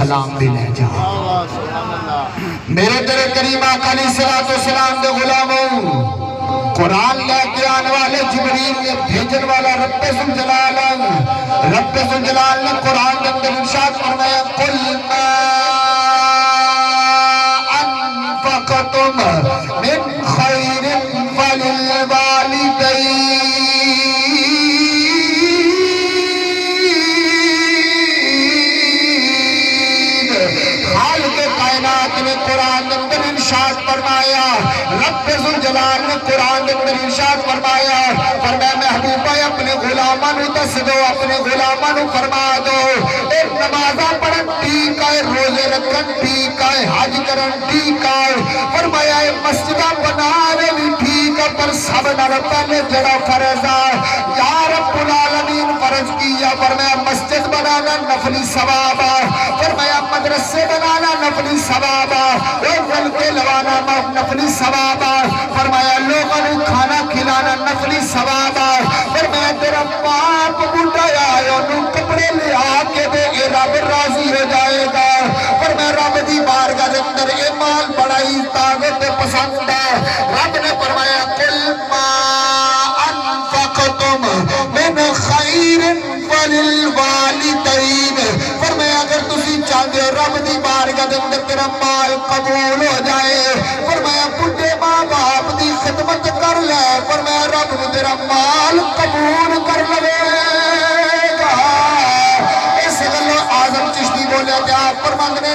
سلام بھی لے جا۔ میرے تیرے کریم آقا علیہ السلام دے غلاموں، قرآن لے کے آنے والے جبریل نے بھیجن والا رب ذوالجلال نے قرآن کے اندر ارشاد فرمایا قل ما انفقتم من خیر فللوالدین۔ خالق کائنات نے قرآن کے اندر ارشاد فرمایا، رب ذوالجلال نے قرآن کے اندر ارشاد فرمایا محبوب اپنے غلامانو دس دو، اپنے غلامانو فرما دو، ایک نمازہ پڑھن ٹھیک ہے، روزے رکھن ٹھیک ہے، حج کرن ٹھیک ہے، فرمایا مسجدہ بنانے بھی ٹھیک ہے، پر سب نر پہلے جڑا فرض ہے یا رب العالمین فرض کیا، فرمایا مسجد بنانا نفلی ثواب ہے، فرمایا مدرسے بنانا نفلی ثواب ہے، کے لوانا نفلی ثواب ہے، فرمایا لوگوں نے کھانا کھلانا نفلی ثواب ہے، فرمایا تیرا باپ بوڑھا آیا انہوں کپڑے لے آکے دے اے رب راضی ہو جائے گا، فرمایا رب دی بارگاہ دے اندر اے مال بڑائی طاقت پسند ہے۔ رب نے فرمایا قل ما انفقتم من خیر فللوالدین، فرمایا اگر تسی چاہتے ہو رب دی بارگاہ دے اندر تیرا مال قبول ہو جائے، فرمایا بڑھے ماں باپ دی خدمت کر لے، فرمایا رب نے تیرا مال قبول کر لے گا۔ اس گلو اعظم چشتی بولے جا فرماندنے